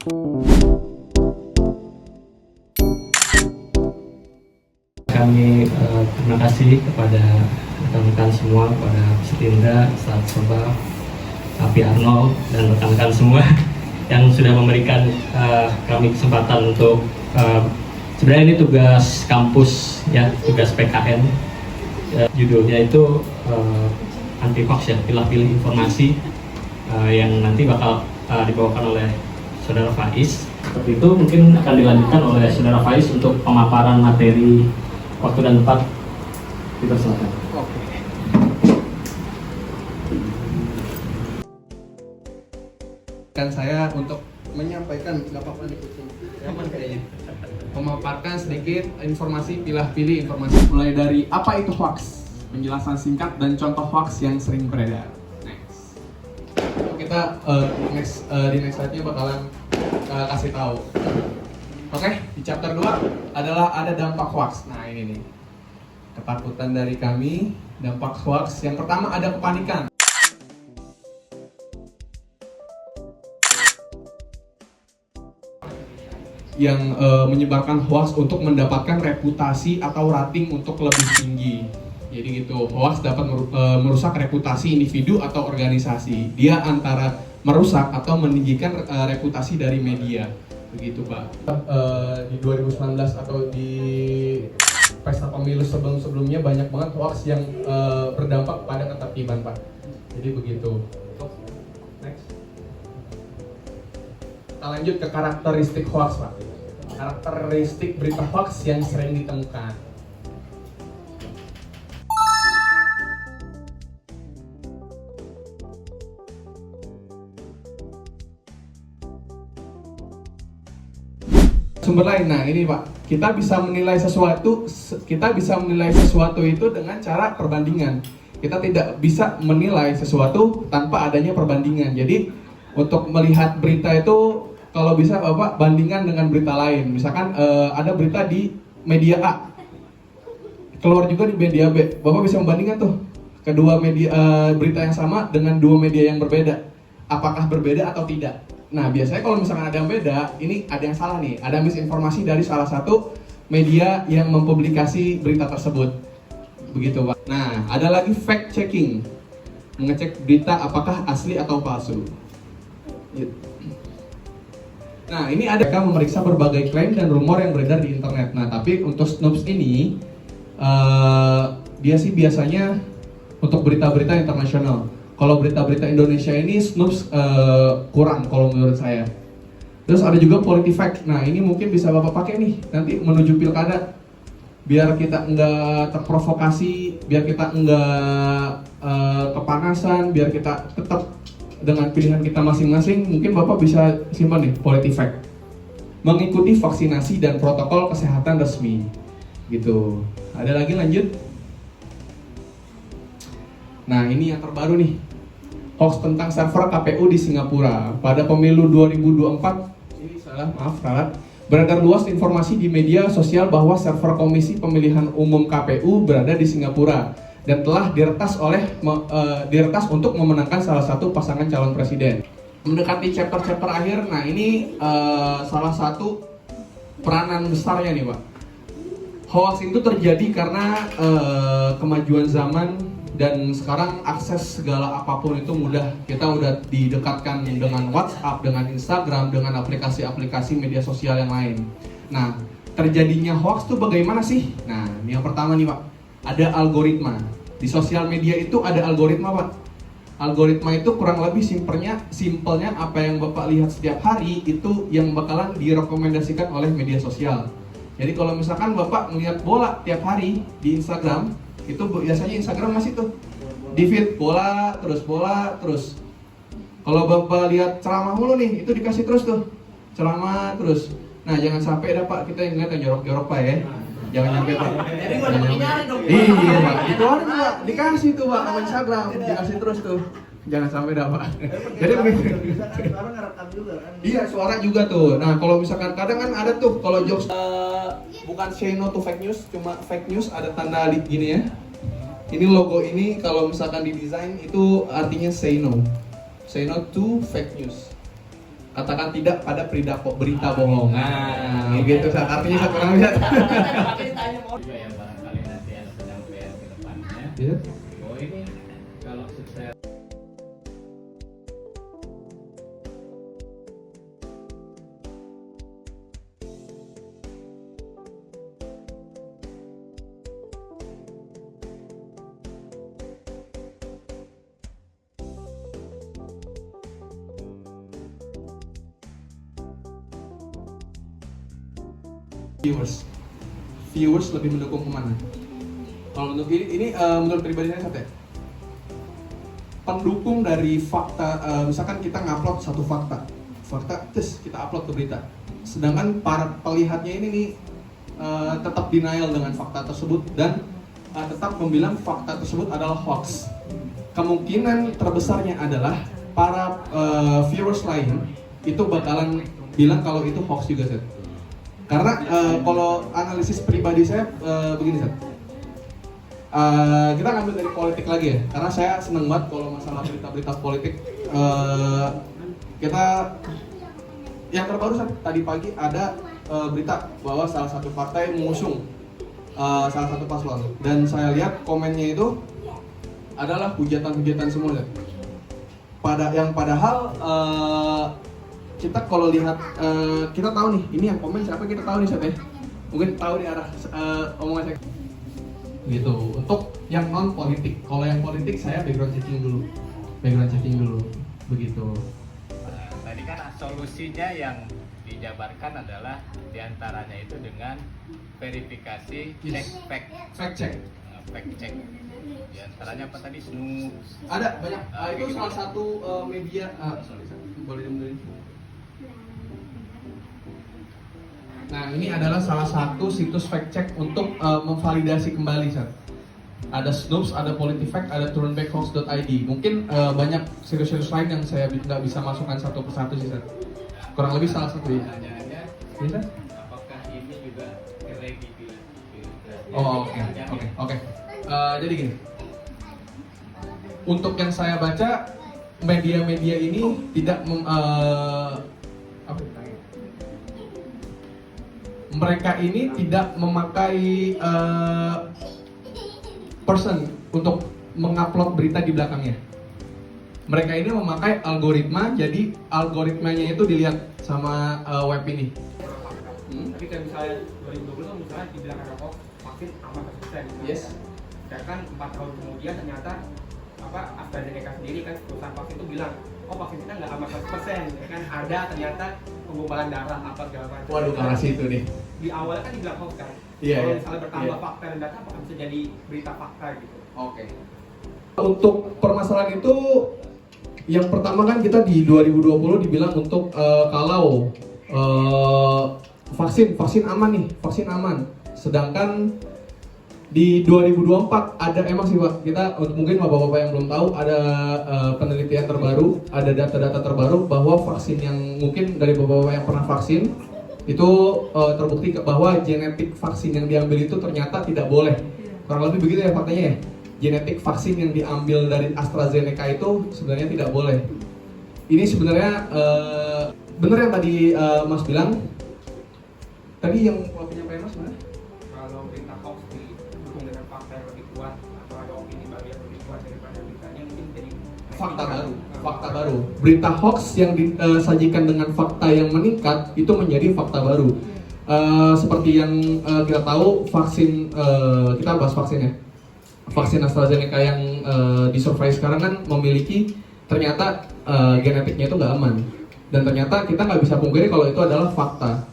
Kami terima kasih kepada rekan-rekan semua, kepada Setinda, Saat Soba, Api Arnold, dan rekan-rekan semua yang sudah memberikan kami kesempatan untuk sebenarnya ini tugas kampus ya, tugas PKN. Judulnya itu anti hoax ya, pilih-pilih informasi yang nanti bakal dibawakan oleh Saudara Faiz. Seperti itu mungkin akan dilanjutkan oleh Saudara Faiz untuk pemaparan materi. Waktu dan tempat kita silakan. Oke. Dan saya untuk menyampaikan, nggak apa-apa nih kucing, aman kayaknya. Memaparkan sedikit informasi, pilih-pilih informasi mulai dari apa itu hoax, penjelasan singkat dan contoh hoax yang sering beredar. Next. Kita di next slide-nya bakalan kasih tahu. Oke, di chapter 2 adalah ada dampak hoax. Nah ini nih, ketakutan dari kami, dampak hoax. Yang pertama ada kepanikan. Yang menyebarkan hoax untuk mendapatkan reputasi atau rating untuk lebih tinggi. Jadi gitu, hoax dapat merusak reputasi individu atau organisasi. Dia antara merusak atau meninggikan reputasi dari media. Begitu Pak. Di 2019 atau di pesta pemilu sebelum-sebelumnya banyak banget hoax yang berdampak pada ketertiban Pak. Jadi begitu. Next. Kita lanjut ke karakteristik hoax Pak. Karakteristik berita hoax yang sering ditemukan. Sumber lain, nah ini Pak, kita bisa menilai sesuatu itu dengan cara perbandingan. Kita tidak bisa menilai sesuatu tanpa adanya perbandingan. Jadi untuk melihat berita itu, kalau bisa Bapak bandingkan dengan berita lain. Misalkan ada berita di media A, keluar juga di media B. Bapak bisa membandingkan tuh kedua media berita yang sama dengan dua media yang berbeda. Apakah berbeda atau tidak? Nah, biasanya kalau misalkan ada yang beda, ini ada yang salah nih. Ada misinformasi dari salah satu media yang mempublikasi berita tersebut. Begitu, Pak. Nah, ada lagi fact checking. Mengecek berita apakah asli atau palsu. Nah, ini ada mereka memeriksa berbagai klaim dan rumor yang beredar di internet. Nah, tapi untuk Snopes ini, dia sih biasanya untuk berita-berita internasional. Kalau berita-berita Indonesia ini Snopes kurang kalau menurut saya. Terus ada juga PolitiFact. Nah ini mungkin bisa Bapak pakai nih nanti menuju pilkada, biar kita nggak terprovokasi, biar kita nggak kepanasan, biar kita tetap dengan pilihan kita masing-masing. Mungkin Bapak bisa simpan nih PolitiFact. Mengikuti vaksinasi dan protokol kesehatan resmi, gitu. Ada lagi lanjut. Nah ini yang terbaru nih, hoax tentang server KPU di Singapura pada pemilu 2024. Ini salah, beredar luas informasi di media sosial bahwa server Komisi Pemilihan Umum KPU berada di Singapura dan telah diretas untuk memenangkan salah satu pasangan calon presiden. Mendekati chapter akhir, nah ini salah satu peranan besarnya nih Pak. Hoax itu terjadi karena kemajuan zaman. Dan sekarang akses segala apapun itu mudah. Kita udah didekatkan dengan WhatsApp, dengan Instagram, dengan aplikasi-aplikasi media sosial yang lain. Nah, terjadinya hoax tuh bagaimana sih? Nah, yang pertama nih Pak, ada algoritma. Di sosial media itu ada algoritma Pak. Algoritma itu kurang lebih simpelnya apa yang Bapak lihat setiap hari itu yang bakalan direkomendasikan oleh media sosial. Jadi kalau misalkan Bapak melihat bola tiap hari di Instagram, itu biasanya Instagram masih tuh di feed bola terus. Kalau Bapak lihat ceramah mulu nih, itu dikasih terus tuh ceramah terus. Nah jangan sampai ada Pak, kita yang lihat yang jorok-jorok Pak ya. Jangan sampai Pak. Iya Pak, itu ada Pak, dikasih tuh Pak sama Instagram, dikasih terus tuh. Jangan sampai dah Pak. Jadi suara ngerekam juga kan. Iya, suara juga tuh. Nah, kalau misalkan kadang kan ada tuh kalau jokes bukan say no to fake news, cuma fake news ada tanda gini ya. Ini logo ini kalau misalkan didesain itu artinya say no. Say no to fake news. Katakan tidak pada berita bohong. Nah, gitu Sat. Artinya Sat kurang lihat. Juga yang barangkali nanti ada penyampaian ke depannya. Iya. Oh ini kalau sukses viewers lebih mendukung kemana? Kalau untuk ini menurut pribadi saya Sat ya, pendukung dari fakta, misalkan kita ngupload satu fakta, terus kita upload ke berita, sedangkan para pelihatnya ini nih tetap denial dengan fakta tersebut dan tetap membilang fakta tersebut adalah hoax. Kemungkinan terbesarnya adalah para viewers lain itu bakalan bilang kalau itu hoax juga Sat. Karena kalau analisis pribadi saya begini Sat, kita ngambil dari politik lagi ya, karena saya seneng banget kalau masalah berita-berita politik. Kita yang terbaru Sat, tadi pagi ada berita bahwa salah satu partai mengusung salah satu paslon, dan saya lihat komennya itu adalah hujatan-hujatan semua Sat. Padahal kita kalau lihat, kita tahu nih, ini yang komen siapa kita tahu nih Sat ya. Mungkin tahu di arah omongan saya. Gitu. Untuk yang non politik, kalau yang politik saya background checking dulu. Begitu. tadi kan solusinya yang dijabarkan adalah diantaranya itu dengan verifikasi Fact check. fact check. Diantaranya apa tadi? Snoop. Ada banyak. Itu salah satu media. Boleh dimundurin. Nah, ini adalah salah satu situs fact check untuk memvalidasi kembali Sat. Ada Snopes, ada PolitiFact, ada turnbackhoax.id. Mungkin banyak situs-situs lain yang saya nggak bisa masukkan satu persatu sih Sat. Kurang lebih salah satu ya. Pertanyaannya, Bisa? apakah ini juga kredibilitas? Oh, oke. Jadi gini. Untuk yang saya baca, media-media ini tidak mereka ini tidak memakai person untuk mengupload berita di belakangnya. Mereka ini memakai algoritma, jadi algoritmanya itu dilihat sama web ini. Tapi kayak misalnya 2020 kan misalnya dibilang ada kok vaksin aman 100%. Yes. Sedangkan 4 tahun kemudian ternyata AstraZeneca sendiri kan perusahaan vaksin itu bilang, oh vaksin kita nggak aman 100%, ya kan ada ternyata penggumpalan darah apa segala macam. Waduh, parah sih itu nih. Di awalnya kan dibilang hoax kan. Iya, Kalau iya. misalnya bertambah Iya. fakta dan data, apakah bisa jadi berita fakta gitu? Oke. Untuk permasalahan itu, yang pertama kan kita di 2020 dibilang untuk kalau vaksin aman nih, vaksin aman. Sedangkan di 2024 ada emang sih Pak, kita mungkin bapak-bapak yang belum tahu ada penelitian terbaru, ada data-data terbaru bahwa vaksin yang mungkin dari bapak-bapak yang pernah vaksin itu terbukti bahwa genetik vaksin yang diambil itu ternyata tidak boleh. Kurang lebih begitu ya faktanya ya. Genetik vaksin yang diambil dari AstraZeneca itu sebenarnya tidak boleh. Ini sebenarnya benar yang tadi Mas bilang. Tadi yang penyampaian Mas mana? Kalau berita hoax didukung dengan fakta yang lebih kuat atau ada opini baru yang lebih kuat daripada beritanya, mungkin jadi Fakta baru. Berita hoax yang disajikan dengan fakta yang meningkat itu menjadi fakta baru. Seperti yang kita tahu, vaksin, kita bahas vaksin ya. Vaksin AstraZeneca yang disurvey sekarang kan memiliki ternyata genetiknya itu nggak aman. Dan ternyata kita nggak bisa pungkiri kalau itu adalah fakta.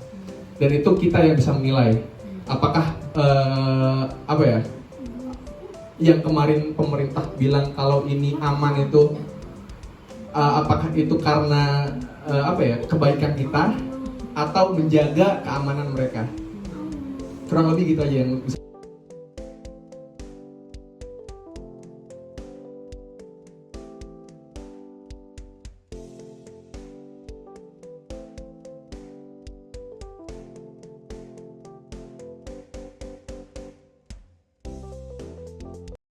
Dan itu kita yang bisa menilai apakah yang kemarin pemerintah bilang kalau ini aman itu apakah itu karena kebaikan kita atau menjaga keamanan mereka. Kurang lebih gitu aja yang bisa